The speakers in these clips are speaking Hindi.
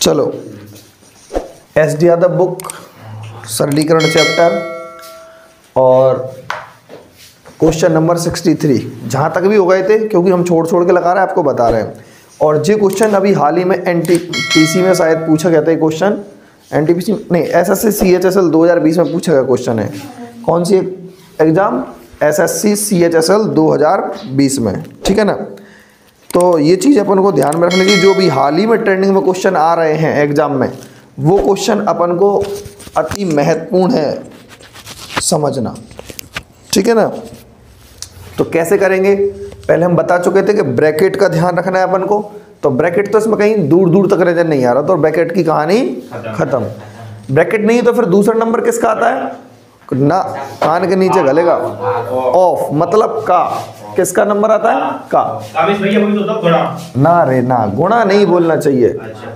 चलो, एस डी यादव बुक सरलीकरण चैप्टर और क्वेश्चन नंबर 63 जहाँ तक भी हो गए थे, क्योंकि हम छोड़ छोड़ के लगा रहे हैं, आपको बता रहे हैं। और ये क्वेश्चन अभी हाल ही में एनटीपीसी में शायद पूछा गया था। ये क्वेश्चन एनटीपीसी नहीं, एसएससी सीएचएसएल 2020 में पूछा गया क्वेश्चन है। कौन सी एग्जाम? एसएससी सीएचएसएल 2020 में, ठीक है ना। तो ये चीज़ अपन को ध्यान में रखने की, जो भी हाल ही में ट्रेंडिंग में क्वेश्चन आ रहे हैं एग्जाम में, वो क्वेश्चन अपन को अति महत्वपूर्ण है समझना, ठीक है ना। तो कैसे करेंगे? पहले हम बता चुके थे कि ब्रैकेट का ध्यान रखना है अपन को। तो ब्रैकेट तो इसमें कहीं दूर दूर तक नजर नहीं आ रहा, तो ब्रैकेट की कहानी खत्म। ब्रैकेट नहीं तो फिर दूसरा नंबर किसका आता है? ना, कान के नीचे गलेगा, ऑफ, मतलब का। किसका नंबर आता है? का। ना रे ना, गुणा नहीं बोलना चाहिए,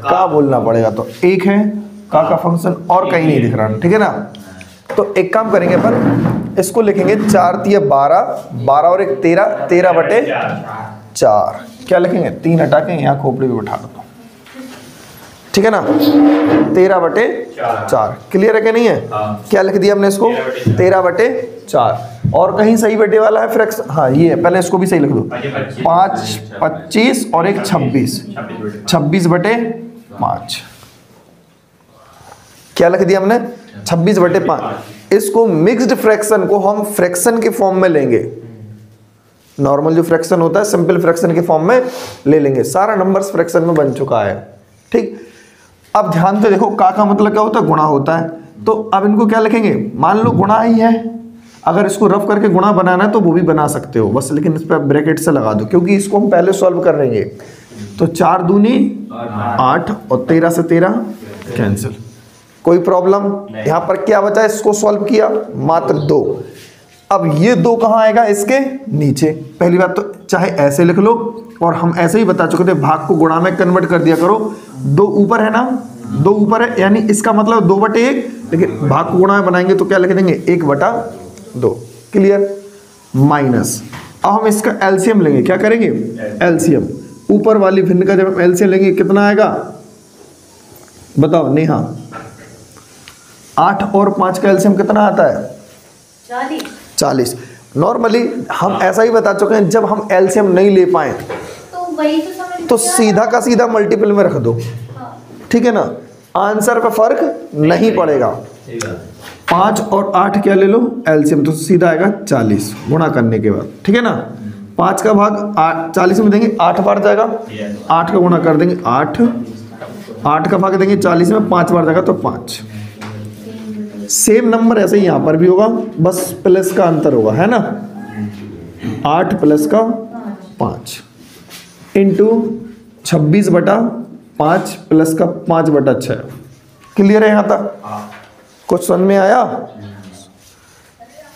का बोलना पड़ेगा। तो एक है का फंक्शन और कहीं नहीं दिख रहा, ठीक है ना। तो एक काम करेंगे अपन, इसको लिखेंगे 4 तिया 12, 12 और 1 13, 13 बटे 4। क्या लिखेंगे? 3 हटा के यहाँ खोपड़ी पे बैठा दो, ठीक है ना। 13 बटे 4 क्लियर है कि नहीं है? क्या लिख दिया हमने इसको? 13 बटे 4। और कहीं सही बटे वाला है फ्रैक्शन? हाँ ये है, पहले इसको भी सही लिख दो। 5 25 और 1 26, 26 बटे 5। क्या लिख दिया हमने? 26 बटे 5। इसको मिक्स्ड फ्रैक्शन को हम फ्रैक्शन के फॉर्म में लेंगे। नॉर्मल जो फ्रैक्शन होता है सिंपल फ्रैक्शन के फॉर्म में ले लेंगे। सारा नंबर्स फ्रैक्शन में बन चुका है, ठीक। अब ध्यान से देखो, का मतलब क्या होता है? गुणा होता है। तो अब इनको क्या लिखेंगे? मान लो गुणा ही है, अगर इसको रफ करके गुणा बनाना है तो वो भी बना सकते हो बस, लेकिन इस पर ब्रैकेट से लगा दो क्योंकि इसको हम पहले सॉल्व कर रहेंगे। तो 4 दूनी 8 और 13 से 13 कैंसिल, कोई प्रॉब्लम? यहाँ पर क्या बचा? इसको सॉल्व किया, मात्र 2। अब ये 2 कहाँ आएगा? इसके नीचे। पहली बात तो चाहे ऐसे लिख लो, और हम ऐसे ही बता चुके थे, भाग को गुणा में कन्वर्ट कर दिया करो। 2 ऊपर है ना, 2 ऊपर है, यानी इसका मतलब 2 बटे 1, लेकिन भाग को गुणा में बनाएंगे तो क्या लिख देंगे? 1 बटा 2। क्लियर? माइनस, अब हम इसका एलसीएम लेंगे। क्या करेंगे? एलसीएम। ऊपर वाली भिन्न का जब हम एलसीएम लेंगे कितना आएगा? बताओ नेहा। 8 और 5 का एलसीएम कितना आता है? 40। नॉर्मली हम ऐसा ही बता चुके हैं, जब हम एलसीएम नहीं ले पाए तो सीधा का सीधा मल्टीपल में रख दो, ठीक है ना। आंसर पे फर्क नहीं पड़ेगा। 5 और 8 क्या ले लो? एलसीएम, तो सीधा आएगा 40 गुणा करने के बाद, ठीक है ना। 5 का भाग 40 में देंगे, 8 बार जाएगा, 8 का गुणा कर देंगे 8, 8 का भाग देंगे 40 में, 5 बार जाएगा तो 5। सेम नंबर ऐसे ही यहाँ पर भी होगा, बस प्लस का अंतर होगा, है ना। 8 प्लस का 5 इंटू 26 बटा 5 प्लस का 5 बटा 6। क्लियर है यहाँ तक? कुछ समझ में आया?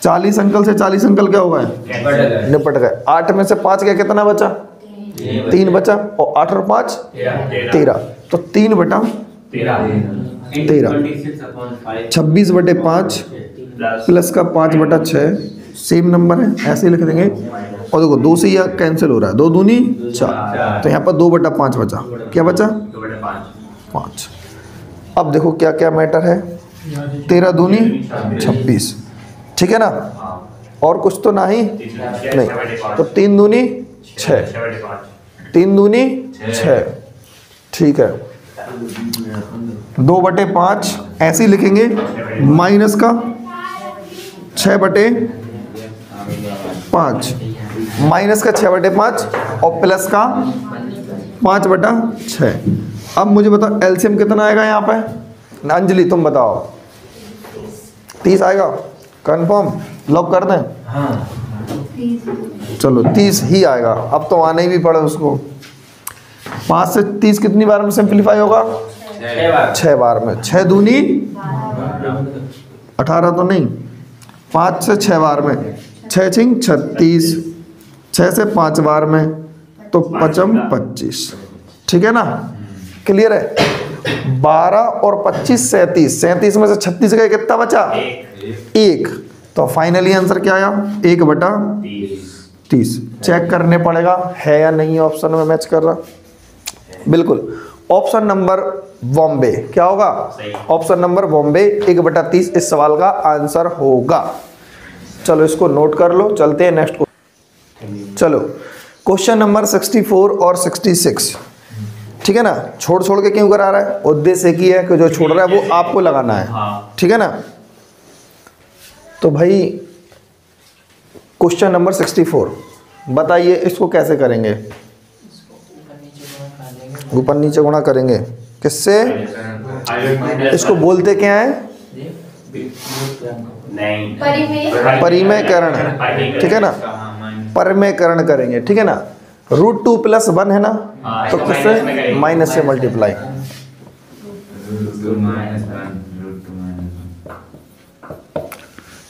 40 अंकल से 40 अंकल क्या होगा? निपट गए। 8 में से 5 गया, कितना बचा? 3 बचा, और 8 और 5 13, तो 3 बटा 13। 26 बटे 5 प्लस का 5 बटा 6 सेम नंबर है, ऐसे ही लिख देंगे। और देखो 2 से यह कैंसिल हो रहा है, 2 दूनी 4, तो यहाँ पर 2 बटा 5 बचा। क्या बचा? 5। अब देखो क्या क्या मैटर है। 13 दूनी 26, ठीक है ना। और कुछ तो नहीं, तो 3 दूनी 6, 3 दूनी 6, ठीक है। 2 बटे 5 ऐसे ही लिखेंगे, माइनस का 6 बटे 5, माइनस का 6 बटे 5 और प्लस का 5 बटा 6। अब मुझे बताओ एलसीएम कितना आएगा यहाँ पे? अंजलि तुम बताओ। 30 आएगा? कंफर्म? लॉक कर दें? चलो 30 ही आएगा। अब तो आने ही भी पड़े उसको। 5 से 30 कितनी बार में सिंप्लीफाई होगा? 6 बार में। 6 दूनी 18 तो नहीं, 5 से 6 बार में, 6 छिंग 36, 6 से 5 बार में, तो 5 25, ठीक है ना। क्लियर है? 12 और 25 37, 37 में से 36 गए, कितना बचा? 1। तो फाइनली आंसर क्या आया? 1 बटा 30। चेक करने पड़ेगा है या नहीं ऑप्शन में मैच कर रहा। बिल्कुल ऑप्शन नंबर बॉम्बे क्या होगा? ऑप्शन नंबर बॉम्बे 1/30 इस सवाल का आंसर होगा। चलो इसको नोट कर लो, चलते हैं नेक्स्ट क्वेश्चन। चलो क्वेश्चन नंबर 64 और 66, ठीक है ना। छोड़ छोड़ के क्यों करा रहा है? उद्देश्य की है कि जो छोड़ रहा है वो आपको लगाना है, ठीक है ना। तो भाई क्वेश्चन नंबर 64 बताइए इसको कैसे करेंगे? ऊपर नीचे गुणा करेंगे किससे? इसको बोलते क्या है? परिमेयकरण, ठीक है ना। परिमेयकरण करेंगे, ठीक है ना। √2 + 1 है ना, तो किससे? माइनस से मल्टीप्लाई।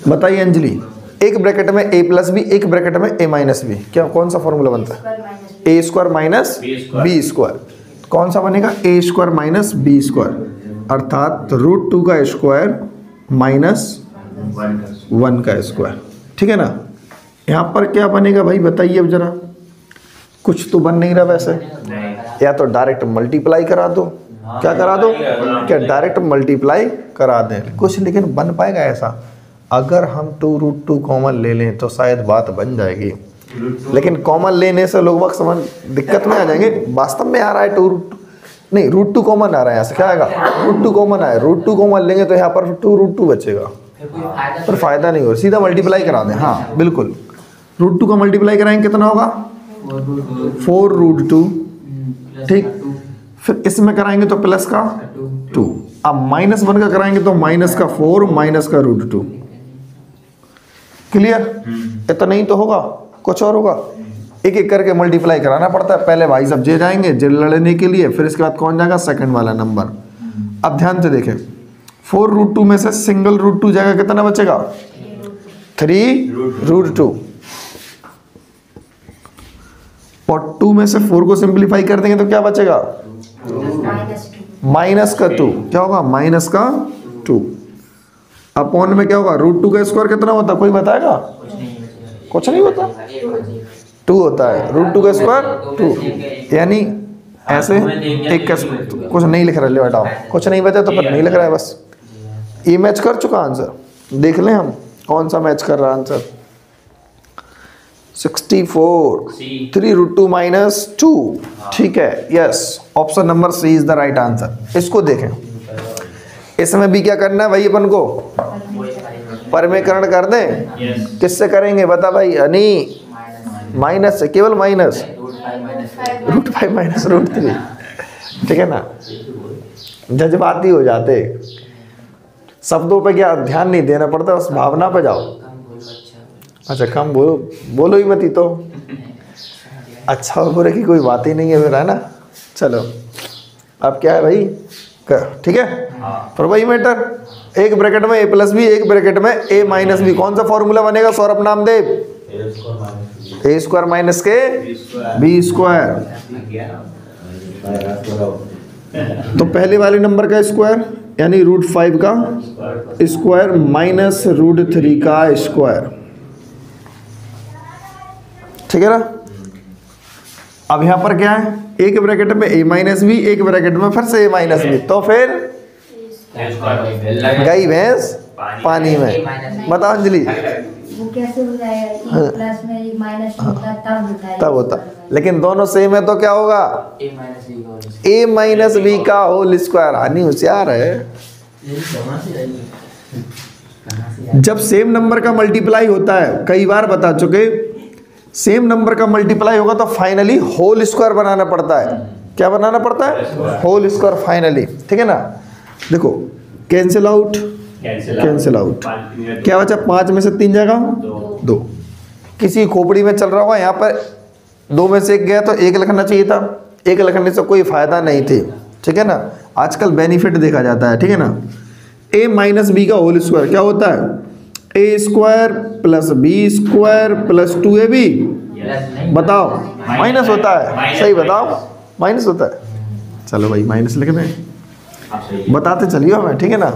बताइए अंजलि, एक ब्रैकेट में a + b, एक ब्रैकेट में a - b, क्या कौन सा फॉर्मूला बनता है? a² - b²। कौन सा बनेगा? a² - b², अर्थात √2 का स्क्वायर -1 का स्क्वायर, ठीक है ना। यहाँ पर क्या बनेगा भाई बताइए अब जरा? कुछ तो बन नहीं रहा वैसे। या तो डायरेक्ट मल्टीप्लाई करा दो, क्या करा दो? क्या डायरेक्ट मल्टीप्लाई करा दें कुछ, लेकिन बन पाएगा ऐसा? अगर हम 2√2 कॉमन ले लें तो शायद बात बन जाएगी, लेकिन कॉमन लेने से लोग वक्त समझ दिक्कत में आ जाएंगे। वास्तव में आ रहा है 2√2 नहीं, √2 कॉमन आ रहा है, यहाँ से क्या आएगा? √2 कॉमन आए, √2 कॉमन लेंगे तो यहाँ पर 2√2 बचेगा, पर फायदा नहीं होगा। सीधा मल्टीप्लाई करा दें, हाँ बिल्कुल। √2 का मल्टीप्लाई कराएंगे कितना होगा? 4√2, ठीक। फिर इसमें कराएंगे तो प्लस का 2, अब -1 का कराएंगे तो -4 -√2। क्लियर? इतना ही तो होगा, कुछ और होगा? एक एक करके मल्टीप्लाई कराना पड़ता है। पहले भाई सब जे जाएंगे जे लड़ने के लिए, फिर इसके बाद कौन जाएगा? सेकंड वाला नंबर। अब ध्यान से देखें, 4√2 में से सिंगल √2 जाएगा, कितना बचेगा? 3√2, और 2 में से 4 को सिंप्लीफाई कर देंगे तो क्या बचेगा? -2, क्या होगा? -2 अपॉन में क्या होगा? √2 का स्क्वायर कितना होता है? कोई बताएगा? कुछ नहीं होता, 2 होता है। √2 का स्क्वायर 2, यानी ऐसे एक का कुछ नहीं लिख रहा, ले हटाओ, कुछ नहीं बचा तो फिर नहीं लिख रहा है बस। ये मैच कर चुका आंसर, देख लें हम कौन सा मैच कर रहा आंसर। 64 3√2 - 2, ठीक है, yes, option number C is the right answer. इसको देखें, इसमें भी क्या करना है भाई अपन को? परिमेयकरण कर दें। किससे करेंगे बता भाई? यानी माइनस से, केवल माइनस, √5 - √3, ठीक है ना। जज्बाती हो जाते, शब्दों पे क्या ध्यान नहीं देना पड़ता, बस भावना पे जाओ। अच्छा कम बोलो ही मत ही तो। अच्छा और बुरे की कोई बात ही नहीं है फिर, है ना। चलो अब क्या है भाई, ठीक है। पर वही मैटर, एक ब्रैकेट में a + b, एक ब्रैकेट में a - b, कौन सा फॉर्मूला बनेगा सौरभ नामदेव? a² - b²। तो पहले वाले नंबर का स्क्वायर यानी √5 का स्क्वायर -√3 का स्क्वायर, ठीक है ना। अब यहां पर क्या है? एक ब्रैकेट में a - b, एक ब्रैकेट में फिर से a - b, तो फिर गई भैंस पानी में। बताओ अंजलि, वो कैसे हो जाएगा? प्लस में माइनस तब होता, लेकिन दोनों सेम है तो क्या होगा? a - b का होल स्क्वायर। हानि होशियार है। जब सेम नंबर का मल्टीप्लाई होता है, कई बार बता चुके, सेम नंबर का मल्टीप्लाई होगा तो फाइनली होल स्क्वायर बनाना पड़ता है। क्या बनाना पड़ता है? होल स्क्वायर फाइनली, ठीक है ना। देखो कैंसिल आउट, कैंसिल आउट, क्या बचा? 5 में से 3 जाएगा 2। किसी खोपड़ी में चल रहा होगा, यहाँ पर 2 में से 1 गया तो 1 लिखना चाहिए था, 1 लिखने से कोई फायदा नहीं थी, ठीक है ना। आजकल बेनिफिट देखा जाता है, ठीक है ना। a - b का होल स्क्वायर क्या होता है? a² + b² + 2ab, बताओ माइनस होता है, सही बताओ, माइनस होता है। चलो भाई माइनस लिख दें, बताते चलिए हमें, ठीक है ना।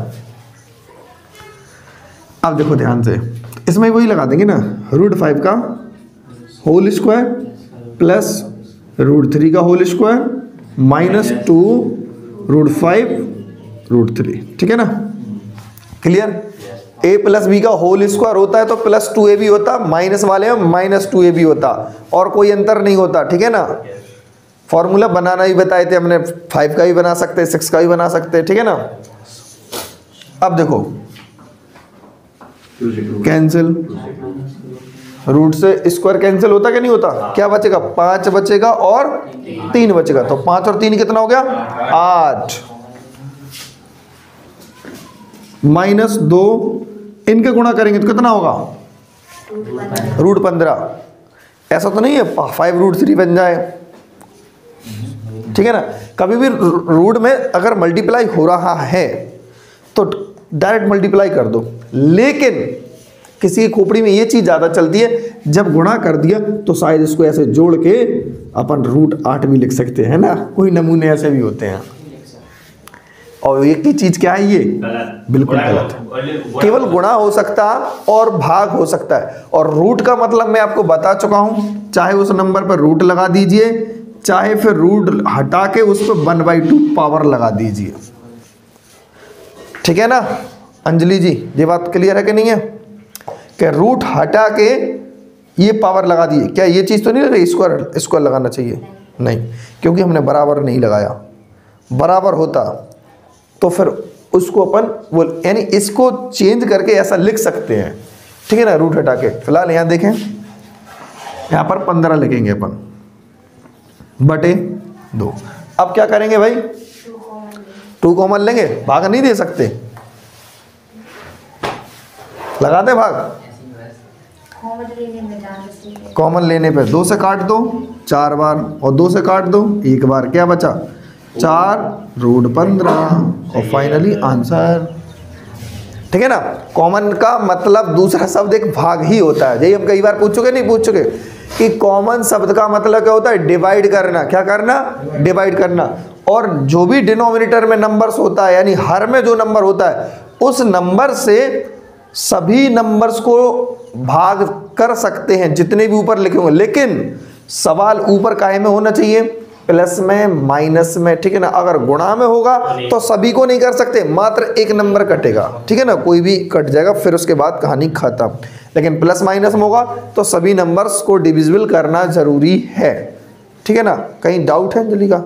अब देखो ध्यान से, इसमें वही लगा देंगे ना, √5 का होल स्क्वायर प्लस √3 का होल स्क्वायर -2√5√3, ठीक है ना। क्लियर। a प्लस बी का होल स्क्वायर होता है तो +2ab होता, माइनस वाले में -2ab होता, और कोई अंतर नहीं होता, ठीक है ना। फॉर्मूला बनाना ही बताए थे हमने, 5 का भी बना सकते, 6 का भी बना सकते, ठीक है ना। अब देखो कैंसिल, रूट से स्क्वायर कैंसिल होता कि नहीं होता, क्या बचेगा, 5 बचेगा और 3 बचेगा, तो 5 और 3 कितना हो गया, 8, -2 इनके गुणा करेंगे तो कितना होगा, √15। ऐसा तो नहीं है 5√3 बन जाए, ठीक है ना। कभी भी रूट में अगर मल्टीप्लाई हो रहा है तो डायरेक्ट मल्टीप्लाई कर दो, लेकिन किसी की खोपड़ी में ये चीज ज्यादा चलती है, जब गुणा कर दिया तो शायद इसको ऐसे जोड़ के अपन √8 भी लिख सकते हैं ना, कोई नमूने ऐसे भी होते हैं। और एक ही चीज क्या है, ये बिल्कुल गलत है। केवल गुणा हो सकता और भाग हो सकता है, और रूट का मतलब मैं आपको बता चुका हूं, चाहे उस नंबर पर रूट लगा दीजिए, चाहे फिर रूट हटा के उस पर 1/2 पावर लगा दीजिए, ठीक है ना। अंजलि जी ये बात क्लियर है कि नहीं है, कि रूट हटा के ये पावर लगा दिए, क्या ये चीज़ तो नहीं लग रही, स्क्वायर लगाना चाहिए, नहीं, क्योंकि हमने बराबर नहीं लगाया। बराबर होता तो फिर उसको अपन वो यानी इसको चेंज करके ऐसा लिख सकते हैं, ठीक है ना, रूट हटा के। फिलहाल यहाँ देखें, यहाँ पर 15 लिखेंगे अपन बटे 2। अब क्या करेंगे भाई, 2 कॉमन लेंगे, भाग नहीं दे सकते, लगा दे भाग, कॉमन लेने पे 2 से काट दो 4 बार, और 2 से काट दो 1 बार, क्या बचा 4√15, और फाइनली आंसर, ठीक है ना। कॉमन का मतलब दूसरा शब्द एक भाग ही होता है, यही हम कई बार पूछ चुके, नहीं पूछ चुके, कि कॉमन शब्द का मतलब क्या होता है, डिवाइड करना। क्या करना, डिवाइड करना। और जो भी डिनोमिनेटर में नंबर्स होता है, यानी हर में जो नंबर होता है, उस नंबर से सभी नंबर्स को भाग कर सकते हैं जितने भी ऊपर लिखे होंगे, लेकिन सवाल ऊपर काहे में होना चाहिए, प्लस में, माइनस में, ठीक है ना। अगर गुणा में होगा तो सभी को नहीं कर सकते, मात्र एक नंबर कटेगा, ठीक है ना, कोई भी कट जाएगा, फिर उसके बाद कहानी खत्म। लेकिन प्लस माइनस में होगा तो सभी नंबर्स को डिविजिबल करना जरूरी है, ठीक है ना। कहीं डाउट है अंजलि का,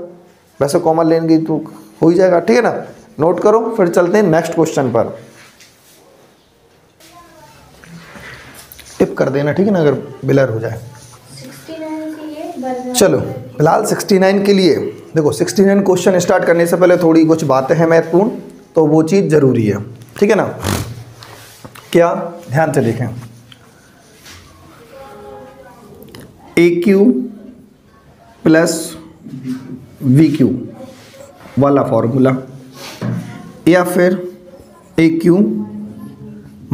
वैसे कॉमन लेंगे तो हो ही जाएगा, ठीक है ना। नोट करो, फिर चलते हैं नेक्स्ट क्वेश्चन पर। टिप कर देना, ठीक है ना, अगर बिलर हो जाए। 69 के लिए चलो फिलहाल 69 के लिए देखो, 69 क्वेश्चन स्टार्ट करने से पहले थोड़ी कुछ बातें हैं महत्वपूर्ण, तो वो चीज़ ज़रूरी है, ठीक है ना। क्या, ध्यान से देखें, AQ प्लस VQ वाला फॉर्मूला, या फिर AQ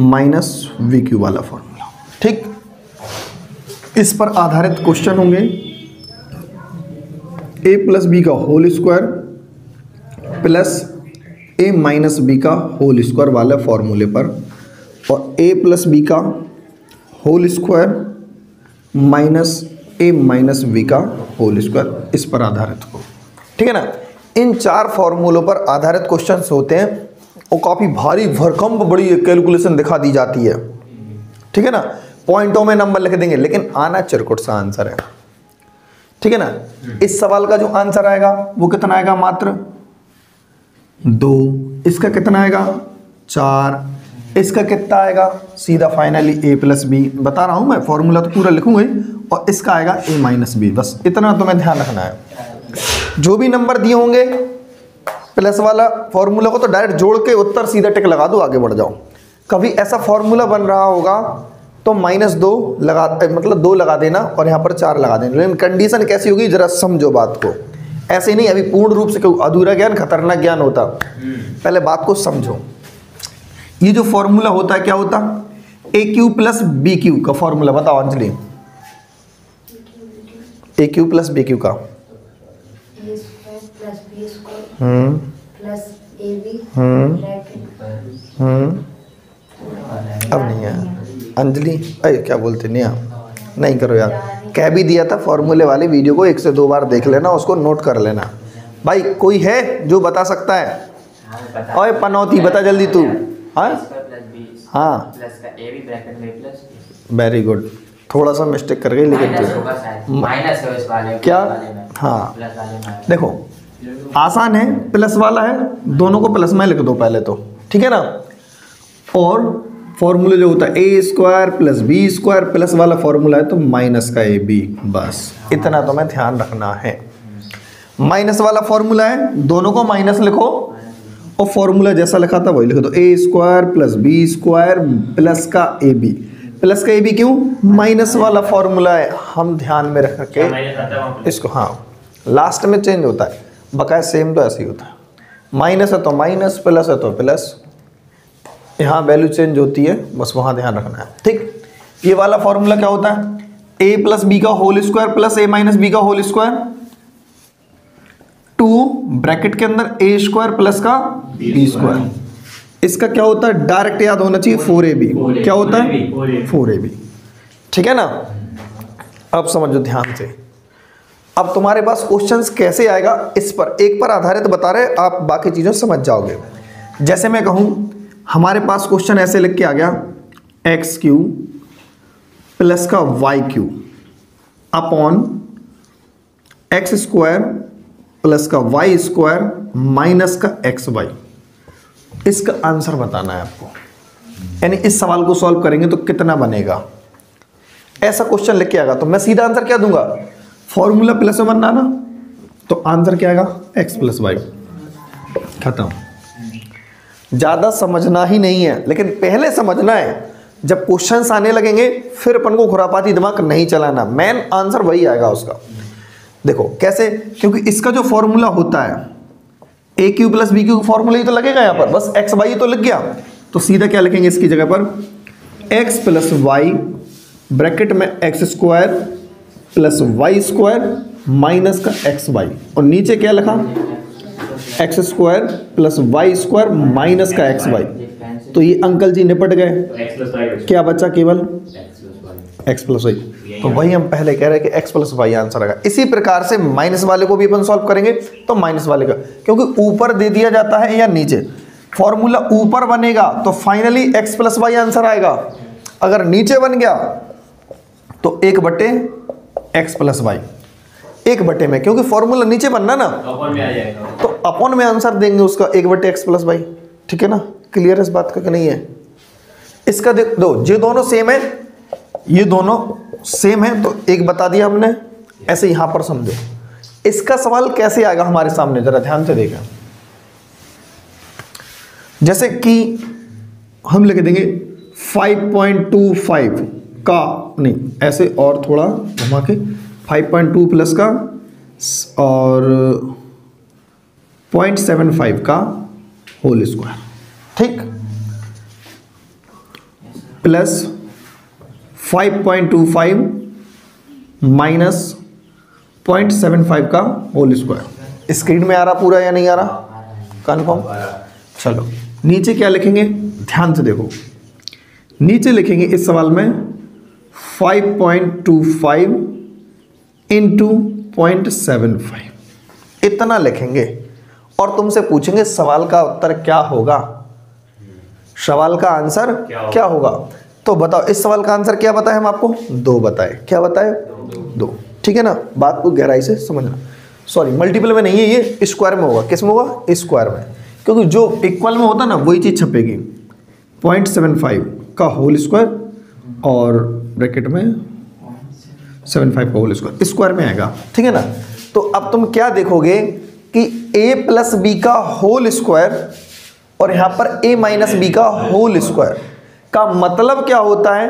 माइनस VQ वाला फॉर्मूला, ठीक। इस पर आधारित क्वेश्चन होंगे। a प्लस बी का whole square plus a minus B का होल स्क्वायर वाले फॉर्मूले पर, और a प्लस बी का whole square minus a minus B का होल स्क्वायर, इस पर आधारित हो, ठीक है ना। इन 4 फॉर्मूलों पर आधारित क्वेश्चंस होते हैं, और काफ़ी भारी भरकम बड़ी कैलकुलेशन दिखा दी जाती है, ठीक है ना। पॉइंटों में नंबर लिख देंगे, लेकिन आना चिरकुट सा आंसर है, ठीक है ना। इस सवाल का जो आंसर आएगा वो कितना आएगा, मात्र 2। इसका कितना आएगा, 4। इसका कितना आएगा, सीधा फाइनली a प्लस बी, बता रहा हूं मैं, फॉर्मूला तो पूरा लिखूंगा ही, और इसका आएगा a माइनस बी, बस इतना तुम्हें ध्यान रखना है। जो भी नंबर दिए होंगे प्लस वाला फॉर्मूला को तो डायरेक्ट जोड़ के उत्तर सीधा टिक लगा दो, आगे बढ़ जाओ। कभी ऐसा फॉर्मूला बन रहा होगा तो -2 लगा, मतलब 2 लगा देना, और यहाँ पर 4 लगा देना। लेकिन कंडीशन कैसी होगी जरा समझो बात को, ऐसे नहीं अभी पूर्ण रूप से क्यों, अधूरा ज्ञान खतरनाक ज्ञान होता, पहले बात को समझो। ये जो फॉर्मूला होता है क्या होता, AQ प्लस BQ का फॉर्मूला बताओ अंजलि, AQ प्लस BQ का, अब नहीं है अंजलि, अरे क्या बोलते नहीं करो यार, कह भी दिया था फॉर्मूले वाले वीडियो को 1 से 2 बार देख लेना, उसको नोट कर लेना, भाई कोई है जो बता सकता है? हाँ, बता। ओए पनौती बता जल्दी तू। हाँ हाँ प्लस का ए भी ब्रैकेट में प्लस वेरी गुड, थोड़ा सा मिस्टेक कर गई लेकिन माइनस होगा शायद, माइनस है इस वाले क्या? वाले में। हाँ प्लस वाले में देखो आसान है, प्लस वाला है, दोनों को प्लस में लिख दो पहले तो, ठीक है ना। और फॉर्मूला जो होता है A square plus B square, plus वाला फॉर्मूला है तो माइनस का ए बी, बस इतना तो मैं ध्यान रखना है। माइनस वाला फॉर्मूला है, दोनों को माइनस लिखो और फॉर्मूला जैसा लिखा था वही लिख दो, A square plus B square plus का ए बी। प्लस का ए बी क्यों? माइनस वाला फॉर्मूला है, हम ध्यान में रख के इसको, हाँ लास्ट में चेंज होता है, बकाया सेम तो ऐसे ही होता है, माइनस है तो माइनस, प्लस है तो प्लस, यहाँ वैल्यू चेंज होती है, बस वहाँ ध्यान रखना है, ठीक। ये वाला फॉर्मूला क्या होता है? ए प्लस बी का होल स्क्वायर प्लस ए माइनस बी का होल स्क्वायर, 2 ब्रैकेट के अंदर ए स्क्वायर प्लस का बी स्क्वायर। इसका क्या होता है? डायरेक्ट याद होना चाहिए 4ab। क्या होता है? 4ab, ठीक है ना। अब समझो ध्यान से, अब तुम्हारे पास क्वेश्चंस कैसे आएगा इस पर, एक पर आधारित बता रहे, आप बाकी चीज़ों समझ जाओगे। जैसे मैं कहूँ हमारे पास क्वेश्चन ऐसे लिख के आ गया, एक्स क्यू प्लस का Y Q upon X square plus का वाई स्क्वायर माइनस का एक्स वाई। इसका आंसर बताना है आपको, यानी इस सवाल को सॉल्व करेंगे तो कितना बनेगा, ऐसा क्वेश्चन लिख के आएगा तो मैं सीधा आंसर क्या दूंगा? फॉर्मूला प्लस में बनना ना, तो आंसर क्या आएगा? एक्स प्लस वाई, खत्म। ज़्यादा समझना ही नहीं है, लेकिन पहले समझना है, जब क्वेश्चंस आने लगेंगे फिर अपन को खुरापाती दिमाग नहीं चलाना, मेन आंसर वही आएगा उसका। देखो कैसे, क्योंकि इसका जो फॉर्मूला होता है A cube plus B cube formula ही तो लगेगा यहाँ पर, बस एक्स वाई तो लग गया, तो सीधा क्या लिखेंगे इसकी जगह पर? एक्स प्लस वाई ब्रैकेट में X square plus Y square minus का एक्स वाई, और नीचे क्या लिखा? X square plus Y square minus का एक्स वाई। तो ये अंकल जी निपट गए, क्या बचा? केवल एक्स प्लस वाई। तो वही हम पहले कह रहे हैं कि एक्स प्लस वाई आंसर आएगा। इसी प्रकार से माइनस वाले को भी अपन सॉल्व करेंगे तो माइनस वाले का, क्योंकि ऊपर दे दिया जाता है या नीचे, फॉर्मूला ऊपर बनेगा तो finally X plus Y answer आएगा, अगर नीचे बन गया तो 1/x प्लस वाई, 1/, में क्योंकि फॉर्मूला नीचे बनना ना, अपन में आ जाएगा, तो अपन में आंसर देंगे उसका 1/x प्लस वाई, ठीक है ना। क्लियर है इस बात का कि नहीं है? इसका देख दो, ये दोनों सेम है, ये दोनों सेम है, तो एक बता दिया हमने, ऐसे यहां पर समझो। इसका सवाल कैसे आएगा हमारे सामने, जरा ध्यान से देखें। जैसे कि हम लिख देंगे 5.25 का, नहीं ऐसे और थोड़ा घुमा के, 5.2 प्लस का और 0.75 का होल स्क्वायर, ठीक, प्लस 5.25 माइनस 0.75 का होल स्क्वायर। स्क्रीन में आ रहा पूरा या नहीं आ रहा? कन्फर्म? चलो नीचे क्या लिखेंगे, ध्यान से देखो, नीचे लिखेंगे इस सवाल में 5.25 इंटू 0.75, इतना लिखेंगे और तुमसे पूछेंगे सवाल का उत्तर क्या होगा, सवाल का आंसर क्या होगा। तो बताओ इस सवाल का आंसर क्या बताए हम आपको? 2 बताए। क्या बताए? 2, ठीक है ना। बात को गहराई से समझना, सॉरी मल्टीपल में नहीं है, ये स्क्वायर में होगा। किस में होगा? स्क्वायर में, क्योंकि जो इक्वल में होता ना वही चीज़ छपेगी। 0.75 का होल स्क्वायर और ब्रैकेट में 75 का होल स्क्वायर, स्क्वायर में आएगा, ठीक है ना। तो अब तुम क्या देखोगे कि a प्लस बी का होल स्क्वायर और यहाँ पर a माइनस बी का होल स्क्वायर का मतलब क्या होता है?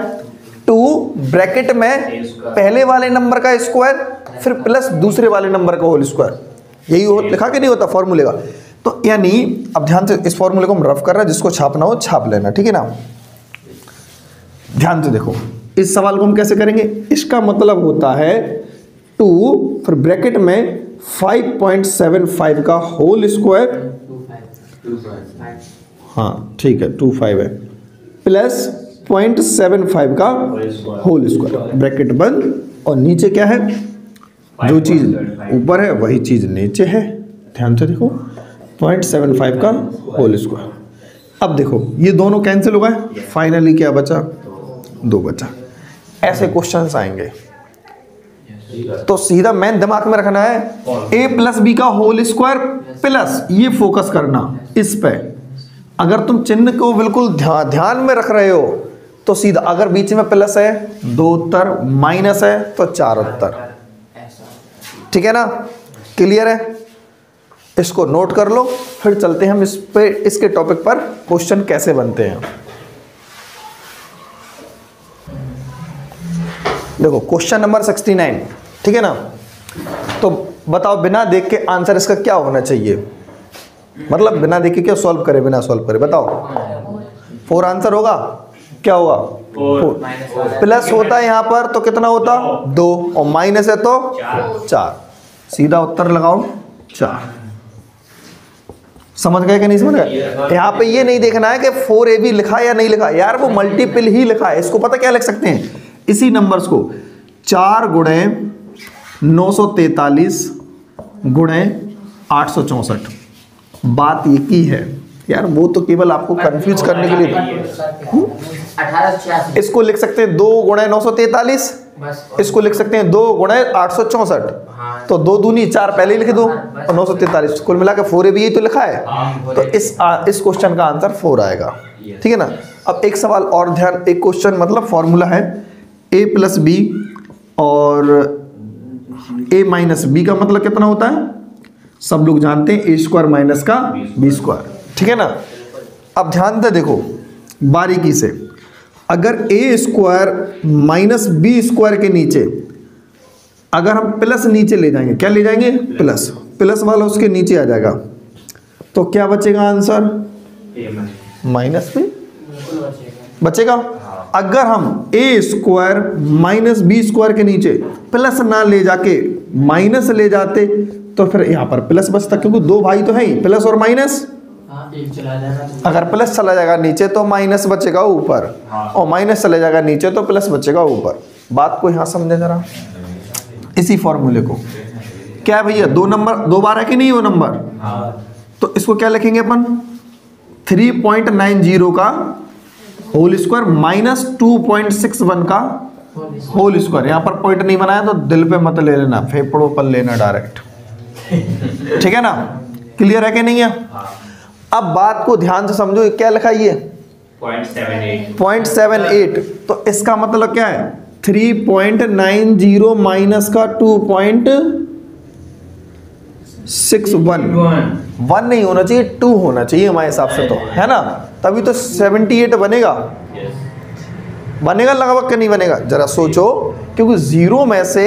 2 ब्रैकेट में पहले वाले नंबर का स्क्वायर फिर प्लस दूसरे वाले नंबर का होल स्क्वायर, यही लिखा के नहीं होता फॉर्मूले का। तो यानी अब ध्यान से इस फॉर्मूले को हम रफ कर रहे हैं, जिसको छापना हो छाप लेना, ठीक है ना। ध्यान से देखो इस सवाल को हम कैसे करेंगे। इसका मतलब होता है 2 फिर ब्रैकेट में 5.75 का होल स्क्वायर, हाँ ठीक है 25 है, प्लस 0.75 का होल स्क्वायर, ब्रैकेट बंद। और नीचे क्या है? जो चीज़ ऊपर है वही चीज़ नीचे है, ध्यान से देखो 0.75 का होल स्क्वायर। अब देखो ये दोनों कैंसिल हो गए, फाइनली क्या बचा, 2 बचा। ऐसे क्वेश्चंस आएंगे तो सीधा मेन दिमाग में रखना है a प्लस बी का होल स्क्वायर प्लस, ये फोकस करना इस पे। अगर तुम चिन्ह को बिल्कुल ध्यान में रख रहे हो तो सीधा, अगर बीच में प्लस है 2 उत्तर, माइनस है तो 4 उत्तर। ठीक है ना, क्लियर है? इसको नोट कर लो, फिर चलते हैं हम इस पे, इसके टॉपिक पर क्वेश्चन कैसे बनते हैं। देखो क्वेश्चन नंबर 69, ठीक है ना। तो बताओ बिना देख के आंसर इसका क्या होना चाहिए, मतलब बिना देख के क्या सॉल्व करे, बिना सॉल्व करे बताओ। 4 आंसर होगा, क्या होगा 4 प्लस होता है यहाँ पर तो कितना होता 2 और माइनस है तो 4, सीधा उत्तर लगाओ 4। समझ गए कि नहीं समझ गए? यहाँ पे ये नहीं देखना है कि 4ab लिखा है या नहीं लिखा, यार वो मल्टीपल ही लिखा है। इसको पता क्या लिख सकते हैं, इसी नंबर्स को 4 गुणे 943 गुणे 864, बात एक ही है यार, वो तो केवल आपको कंफ्यूज करने के लिए। 1886 इसको लिख सकते हैं 2 गुणे 943, इसको लिख सकते हैं 2 गुणे 864, तो 2 दूनी 4 पहले ही लिख दो और 943 कुल मिला के 4ab यही तो लिखा है। तो इस क्वेश्चन का आंसर 4 आएगा। ठीक है ना। अब एक सवाल और ध्यान, एक क्वेश्चन मतलब फॉर्मूला है a प्लस बी और a माइनस बी का मतलब कितना होता है, सब लोग जानते हैं, a स्क्वायर माइनस का b स्क्वायर। ठीक है ना। अब ध्यान से देखो बारीकी से, अगर a square minus B square के नीचे अगर हम प्लस नीचे ले जाएंगे, क्या ले जाएंगे, प्लस, प्लस वाला उसके नीचे आ जाएगा, तो क्या बचेगा आंसर, माइनस बी बचेगा। अगर हम a square minus B square के नीचे प्लस ना ले जाके माइनस ले जाते तो फिर यहाँ पर प्लस बचता, क्योंकि 2 भाई तो है ही, प्लस और माइनस। अगर प्लस चला जाएगा नीचे तो माइनस बचेगा ऊपर, और माइनस चला जाएगा नीचे तो प्लस बचेगा ऊपर। बात को यहाँ समझे जरा, इसी फॉर्मूले को। क्या है भैया, 2 नंबर 2 बार है कि नहीं वो नंबर, तो इसको क्या लिखेंगे अपन, 3.90 का होल स्क्वायर माइनस 2.61 का होल स्क्वायर। यहाँ पर पॉइंट नहीं बनाया तो दिल पे मत ले लेना, फेफड़ों पर लेना डायरेक्ट। ठीक है ना, क्लियर है कि नहीं है? अब बात को ध्यान से समझो, क्या लिखा है ये 0.78, तो इसका मतलब क्या है 3.90 माइनस का 2.61, 1 नहीं होना चाहिए 2 होना चाहिए हमारे हिसाब से, तो है ना, तभी तो 78 बनेगा। बनेगा लगभग कि नहीं बनेगा, जरा सोचो, क्योंकि 0 में से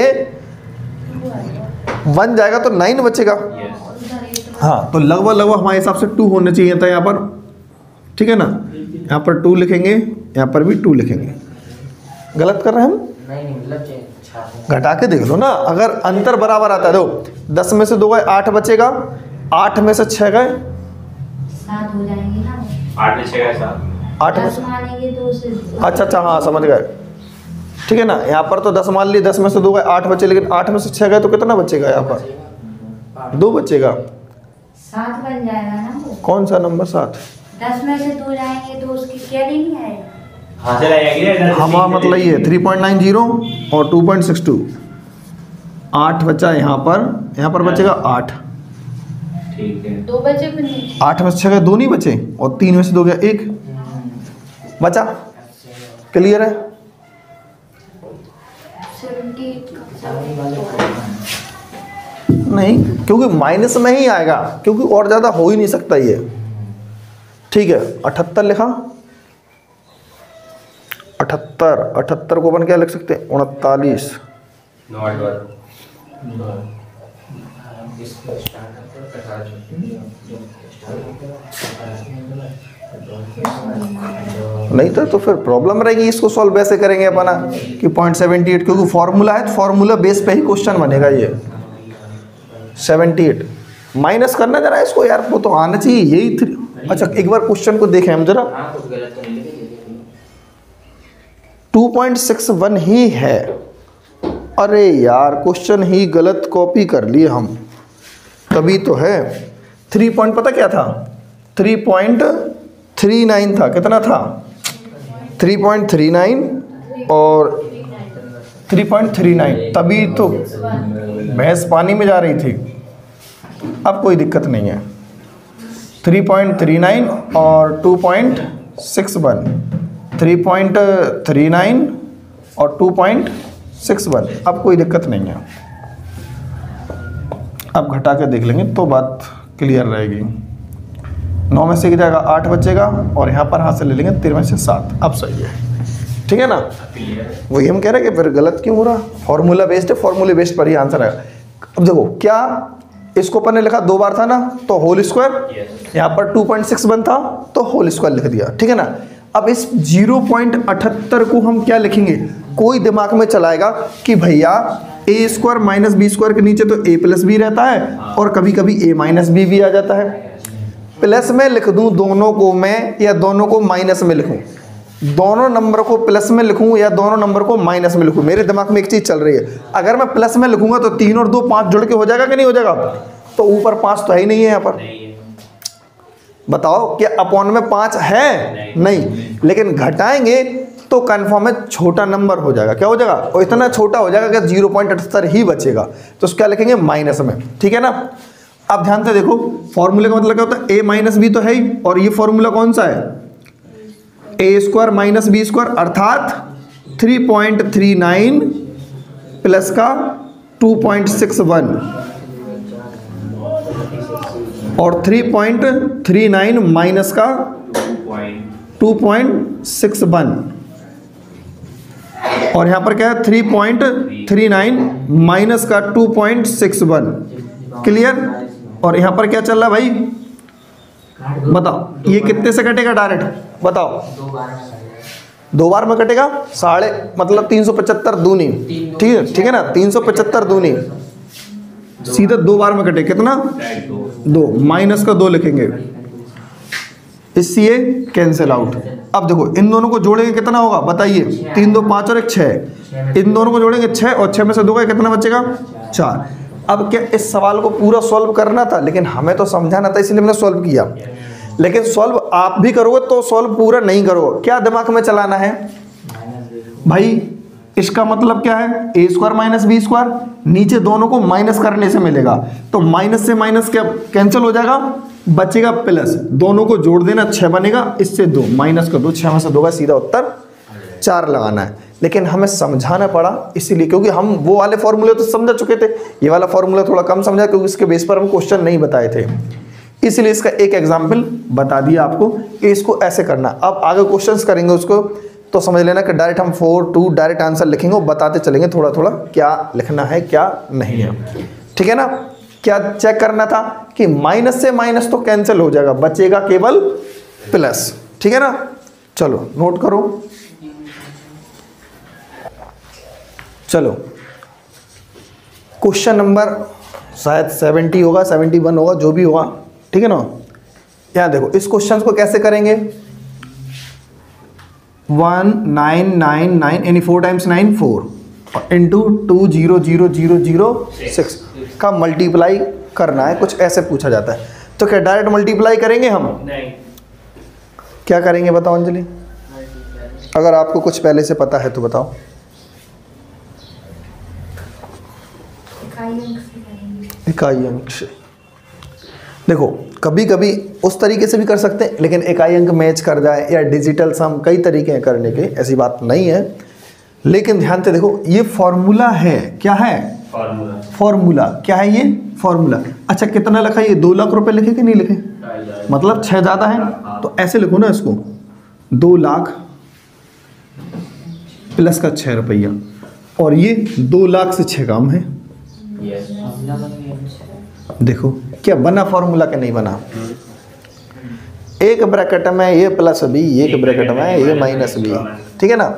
1 जाएगा तो 9 बचेगा। हाँ, तो लगभग हमारे हिसाब से 2 होना चाहिए था यहाँ पर। ठीक है ना, यहाँ पर 2 लिखेंगे, यहाँ पर भी 2 लिखेंगे। गलत कर रहे हैं हम, नहीं मतलब घटा के देख लो ना, अगर अंतर बराबर आता है, दो 10 में से 2 गए 8 बचेगा, 8 में से 6 गए 7 हो जाएंगे ना, 8 में 6 गए 7, 8 में 10 मानेंगे तो उससे अच्छा हाँ समझ गए। ठीक है ना, यहाँ पर तो 10 मान लिए, 10 में से 2 गए 8 बचे, लेकिन 8 में से 6 गए तो कितना बचेगा, यहाँ पर 2 बचेगा। 7 बन जाएगा ना वो। कौन सा नंबर 7? 10 में से 2 जाएंगे तो उसकी कैरी नहीं आएगा। हाँ चला जाएगा, हमारा मतलब ये 3.90 और 2.62, 8 बचा यहाँ पर बचेगा 8। ठीक है, 2 बचे भी नहीं। 8 में से 6 गए 2 नहीं बचे, और 3 में से 2 गया 1 बचा। क्लियर है? 78 नहीं, क्योंकि माइनस में ही आएगा, क्योंकि और ज़्यादा हो ही नहीं सकता ये। ठीक है, 78 लिखा, 78 को अपन क्या लिख सकते हैं, 39। नहीं तो फिर प्रॉब्लम रहेगी। इसको सॉल्व वैसे करेंगे अपना कि 0.78, क्योंकि फॉर्मूला है तो फॉर्मूला बेस पे ही क्वेश्चन बनेगा ये। 78 माइनस करना जरा इसको यार, वो तो आना चाहिए यही 3। अच्छा एक बार क्वेश्चन को देखें हम जरा, 2.61 ही है। अरे यार क्वेश्चन ही गलत कॉपी कर लिए हम, तभी तो है 3 पॉइंट, पता क्या था 3.39 था, कितना था 3.39 और 3.39, तभी तो भैंस पानी में जा रही थी। अब कोई दिक्कत नहीं है, 3.39 और 2.61, 3.39 और 2.61, अब कोई दिक्कत नहीं है। अब घटा के देख लेंगे तो बात क्लियर रहेगी। 9 में से की जाएगा 8 बचेगा और यहाँ पर हाथ से ले लेंगे 13 में से 7, अब सही है, ठीक है ना। वही हम कह रहे हैं कि फिर गलत क्यों हो रहा, फॉर्मूला बेस्ड है, फॉर्मूले बेस्ड पर ही आंसर आएगा। अब देखो क्या इसको अपन ने लिखा 2 बार था ना, तो होल स्क्वायर, यहाँ पर 2.61 था तो होल स्क्वायर लिख दिया, ठीक है ना। अब इस 0.78 को हम क्या लिखेंगे, कोई दिमाग में चलाएगा कि भैया ए स्क्वायर माइनस बी स्क्वायर के नीचे तो ए प्लस बी रहता है और कभी कभी ए माइनस बी भी आ जाता है। प्लस में लिख दूं दोनों को मैं या दोनों को माइनस में लिखूं, दोनों नंबर को प्लस में लिखूं या दोनों नंबर को माइनस में लिखूं। मेरे दिमाग में एक चीज़ चल रही है, अगर मैं प्लस में लिखूंगा तो 3 और 2 5 जुड़ के हो जाएगा कि नहीं हो जाएगा, तो ऊपर 5 तो है ही नहीं है यहाँ पर। बताओ क्या अपॉन में 5 है, नहीं, लेकिन घटाएंगे तो कन्फर्म है छोटा नंबर हो जाएगा, क्या हो जाएगा, और इतना छोटा हो जाएगा कि 0.78 ही बचेगा, तो उसका लिखेंगे माइनस में, ठीक है ना। अब ध्यान से देखो फॉर्मूले का मतलब क्या होता है, a माइनस बी तो है ही, और ये फॉर्मूला कौन सा है, A square minus B square, अर्थात 3.39 प्लस का 2.61 और 3.39 माइनस का 2.61 और यहाँ पर क्या है 3.39 माइनस का 2.61, क्लियर। और यहाँ पर क्या चल रहा है भाई, बताओ ये कितने से कटेगा डायरेक्ट, बताओ 2 बार में कटेगा, साढ़े मतलब 375 दूनी, ठीक है ना, 375 दूनी सीधे 2 बार में कटे, कितना 2, माइनस का 2 लिखेंगे, इससे ये कैंसिल आउट। अब देखो इन दोनों को जोड़ेंगे कितना होगा बताइए, 3 2 5 और 1 6, इन दोनों को जोड़ेंगे 6 और 6 में से 2 का कितना बचेगा 4। अब क्या इस सवाल को पूरा सॉल्व करना था, लेकिन हमें तो समझाना था इसलिए हमने सॉल्व किया, लेकिन सॉल्व आप भी करोगे तो सॉल्व पूरा नहीं करोगे। क्या दिमाग में चलाना है भाई, इसका मतलब क्या है, A square minus B square, नीचे दोनों को माइनस करने से मिलेगा, तो माइनस से माइनस क्या कैंसिल हो जाएगा, बचेगा प्लस, दोनों को जोड़ देना 6 बनेगा, इससे 2 माइनस का 2, 6 में से 2 का सीधा उत्तर 4 लगाना है। लेकिन हमें समझाना पड़ा इसीलिए क्योंकि हम वो वाले फॉर्मूले तो समझ चुके थे, ये वाला फॉर्मूला थोड़ा कम समझा क्योंकि इसके बेस पर हम क्वेश्चन नहीं बताए थे, इसलिए इसका एक एग्जाम्पल बता दिया आपको कि इसको ऐसे करना। अब आगे क्वेश्चंस करेंगे उसको तो समझ लेना कि डायरेक्ट हम 4 2 डायरेक्ट आंसर लिखेंगे और बताते चलेंगे थोड़ा थोड़ा क्या लिखना है क्या नहीं है, ठीक है ना। क्या चेक करना था कि माइनस से माइनस तो कैंसिल हो जाएगा, बचेगा केवल प्लस, ठीक है ना। चलो नोट करो, चलो क्वेश्चन नंबर शायद 70 होगा 71 होगा जो भी होगा, ठीक है ना। यहाँ देखो इस क्वेश्चन को कैसे करेंगे, 1999 यानी 4 टाइम्स 9 4 इंटू 200006 का मल्टीप्लाई करना है, कुछ ऐसे पूछा जाता है। तो क्या डायरेक्ट मल्टीप्लाई करेंगे हम, नहीं, क्या करेंगे बताओ अंजलि, अगर आपको कुछ पहले से पता है तो बताओ। इकाई अंक से देखो कभी कभी उस तरीके से भी कर सकते हैं, लेकिन इकाई अंक मैच कर जाए या डिजिटल सम, कई तरीके हैं करने के, ऐसी बात नहीं है। लेकिन ध्यान से देखो ये फॉर्मूला है, क्या है फॉर्मूला, क्या है ये फॉर्मूला। अच्छा कितना लिखा, ये 2 लाख रुपए लिखे कि नहीं लिखे, मतलब 6 ज़्यादा है, तो ऐसे लिखो ना इसको, 2 लाख प्लस का 6 रुपया, और ये 2 लाख से 6 कम है। देखो क्या बना फॉर्मूला के नहीं बना, एक ब्रैकेट में ये प्लस बी, एक ब्रैकेट में ये माइनस बी, ठीक है ना।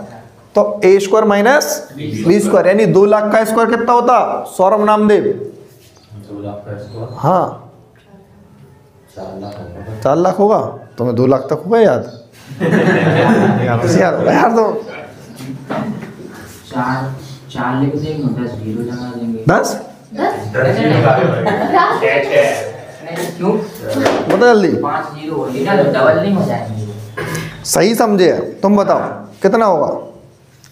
तो ए स्क्वायर माइनस बी स्क्वायर यानी 2 लाख का स्क्वायर कितना होता, सौरभ नामदेव, 2 लाख का स्क्वायर, हाँ 4 लाख होगा। 4 लाख होगा, तुम्हें 2 लाख तक होगा याद यार तो 4 लिख देंगे, 10 जीरो लगा देंगे, 10 क्यों? बता जल्दी। 5 0 होगी ना तो डबल नहीं हो जाएंगे। सही समझे? तुम बताओ कितना होगा?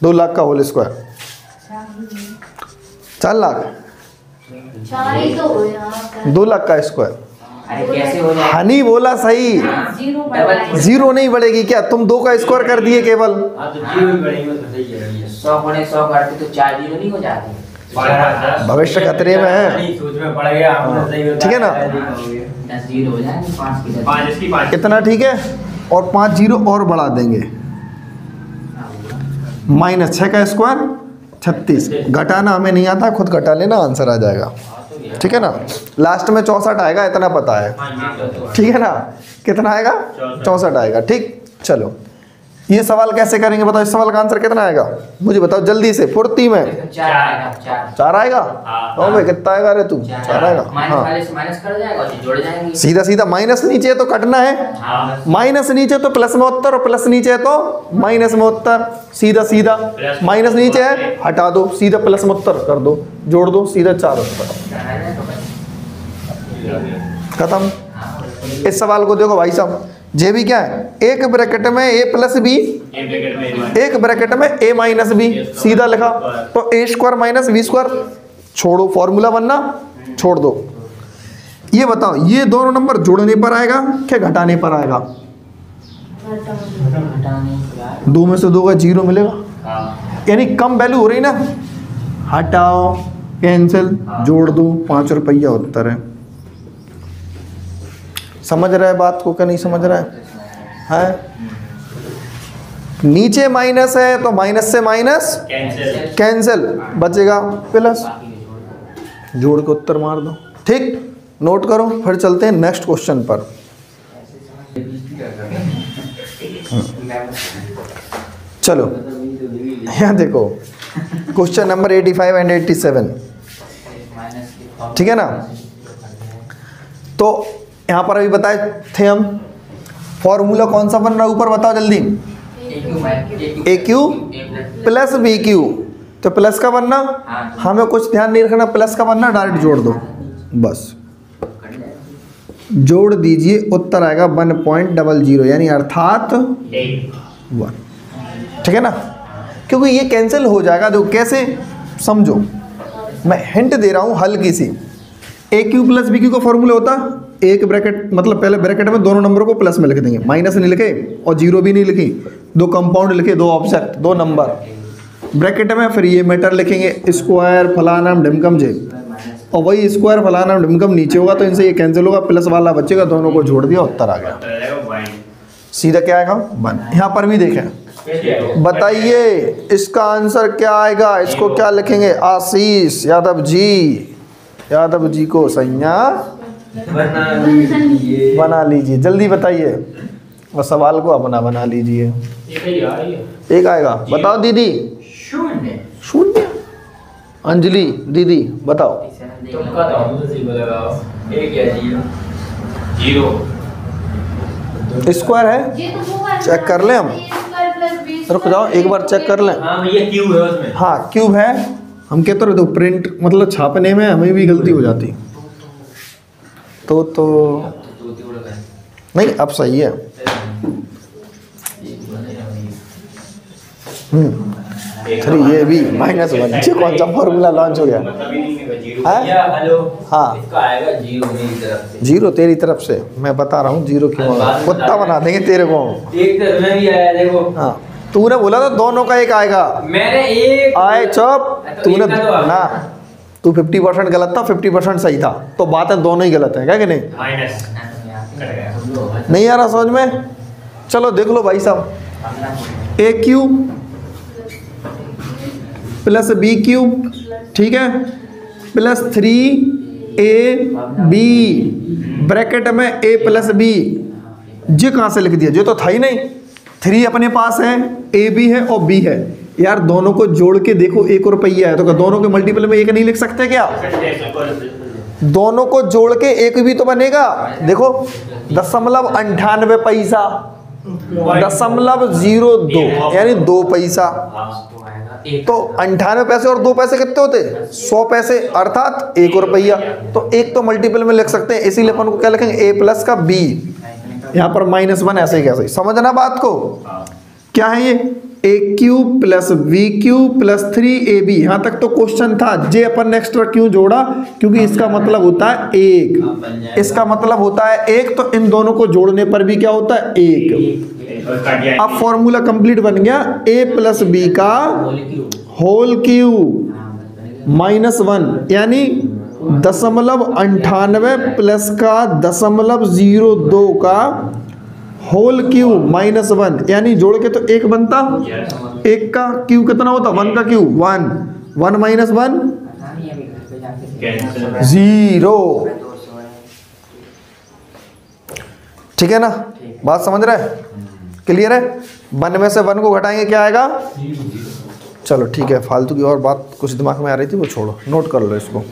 2 लाख का होल स्क्वायर 4 लाख, 4 ही तो हो यहाँ 2 लाख का स्क्वायर। अरे कैसे हो जाएगा? हनी बोला सही। जीरो डबल जीरो नहीं बढ़ेगी क्या? तुम 2 का स्क्वायर कर दिए केवल। हाँ तो जीरो ही बढ़ेंगे तो सही है। 100 गुणे 100 करते तो 4 0 नहीं हो जाते? भविष्य खतरे में है। नहीं, सोच में पड़ गया हमने सही बताया। ठीक है ना? 10 0 हो जाएंगे 5 की 10। 5 इसकी 5 कितना? ठीक है, और 5 जीरो और बढ़ा देंगे। -6 का स्क्वायर 36। घटाना हमें नहीं आता, खुद घटा लेना, आंसर आ जाएगा। ठीक है ना? लास्ट में 64 आएगा, इतना पता है। ठीक है ना? कितना आएगा? 64 आएगा। ठीक, चलो ये सवाल कैसे करेंगे बताओ? इस सवाल का आंसर कितना आएगा मुझे बताओ जल्दी से, फुर्ती में। 4 आएगा 4। 4 आएगा? ओ भाई कितना आएगा रे तू? 4 आएगा। माइनस हाँ, वाले से माइनस कर जाएगा और जोड़ जाएंगे। सीधा सीधा। माइनस नीचे है तो कटना है, हाँ माइनस नीचे तो प्लस में उत्तर, और प्लस नीचे है तो माइनस में उत्तर। सीधा सीधा। माइनस नीचे है, हटा दो, सीधा प्लस में उत्तर कर दो, जोड़ दो, सीधा 4 उत्तर। खत्म। इस सवाल को देखो भाई साहब, जे भी क्या है? एक ब्रैकेट में a प्लस बी, एक ब्रैकेट में a माइनस बी, सीधा लिखा। तो a square minus B square, छोड़ो, फॉर्मूला बनना छोड़ दो। ये बताओ, ये दोनों नंबर जोड़ने पर आएगा क्या घटाने पर आएगा? 2 में से 2 का 0 मिलेगा, यानी कम वैल्यू हो रही ना। हटाओ, कैंसिल, जोड़ दो, 5 रुपया उत्तर है। समझ रहे हैं बात को क्या नहीं समझ रहा है? नीचे माइनस है तो माइनस से माइनस कैंसिल, बचेगा प्लस, जोड़ के उत्तर मार दो। ठीक, नोट करो। फिर चलते हैं नेक्स्ट क्वेश्चन पर। चलो यहाँ देखो, क्वेश्चन नंबर 85 एंड 87। ठीक है ना? तो यहाँ पर अभी बताए थे हम, फॉर्मूला कौन सा बन रहा है ऊपर बताओ जल्दी? ए क्यू प्लस बी क्यू। तो प्लस का बनना, हमें कुछ ध्यान नहीं रखना, प्लस का बनना डायरेक्ट जोड़ दो, बस जोड़ दीजिए, उत्तर आएगा 1.00, यानी अर्थात 1। ठीक है ना? क्योंकि ये कैंसिल हो जाएगा। देखो कैसे, समझो, मैं हिंट दे रहा हूँ हल्की सी। ए क्यू प्लस बी क्यू का फॉर्मूला होता, एक ब्रैकेट, मतलब पहले ब्रैकेट में दोनों नंबर को प्लस में लिख देंगे, माइनस नहीं लिखे और 0 भी नहीं लिखी, 2 कंपाउंड लिखे, 2 ऑब्जेक्ट, 2 नंबर ब्रैकेट में, फिर ये मैटर लिखेंगे, स्क्वायर फलाना ढिमकम जे, और वही स्क्वायर फलाना ढिमकम नीचे होगा तो इनसे ये कैंसिल होगा, प्लस वाला बचेगा, दोनों को जोड़ दिया, उत्तर आ गया। सीधा क्या आएगा? 1। यहाँ पर भी देखें, बताइए इसका आंसर क्या आएगा? इसको क्या लिखेंगे? आशीष यादव जी, यादव जी को संज्ञा बना लीजिए, जल्दी बताइए, और सवाल को अपना बना लीजिए। एक आएगा, बताओ दीदी। 0। अंजलि दीदी बताओ। स्क्वायर है, चेक कर लें हम। रुक जाओ, एक बार चेक कर लें। हाँ क्यूब है, हम कहते रहे तो प्रिंट मतलब छापने में हमें भी गलती हो जाती, तो नहीं, अब सही है। थ्री ये भी -1। ये कौन सा फॉर्मूला लॉन्च हो गया? हाँ, 0 तेरी तरफ से, मैं बता रहा हूँ 0 क्यों होगा, कुत्ता बना देंगे तेरे को। हाँ, तूने बोला था दोनों का एक आएगा, मैंने एक आए चुप। तूने ना, तू 50% गलत था, 50% सही था, तो बातें दोनों ही गलत है, क्या कि नहीं? नहीं आ रहा समझ में? चलो देख लो भाई साहब, ए क्यूब प्लस बी क्यूब, ठीक है, प्लस 3ab, ब्रैकेट में a प्लस बी। ये कहाँ से लिख दिया? ये तो था ही नहीं। 3 अपने पास है, a भी है और b है। यार दोनों को जोड़ के देखो, 1 रुपया है, तो क्या दोनों के मल्टीपल में 1 नहीं लिख सकते क्या? दोनों को जोड़ के 1 भी तो बनेगा। देखो 0.98 पैसा, 0.02 यानी 2 पैसा। एक। तो 98 पैसे और 2 पैसे कितने होते? 100 पैसे, अर्थात 1 रुपया। तो एक तो मल्टीपल में लिख सकते हैं, इसीलिए अपन को क्या लिखेंगे, a प्लस का b, यहाँ पर -1 ऐसे ही कैसे, समझना बात को। क्या है ये, a cube plus v cube plus 3ab। यहाँ तक तो क्वेश्चन था, जे अपन ने एक्स्ट्रा क्यों जोड़ा, क्योंकि इसका मतलब होता है 1, इसका मतलब होता है 1, तो इन दोनों को जोड़ने पर भी क्या होता है 1। अब फॉर्मूला कंप्लीट बन गया, a प्लस b का होल क्यूब -1, यानी 0.98 प्लस का 0.02 का होल क्यूब -1, यानी जोड़ के तो 1 बनता, 1 का क्यूब कितना होता, 1 का क्यूब 1, 1 -1 0। ठीक है ना, बात समझ रहे हैं, क्लियर है। 1 में से 1 को घटाएंगे क्या आएगा, चलो ठीक है, फालतू की और बात कुछ दिमाग में आ रही थी वो छोड़ो, नोट कर लो इसको।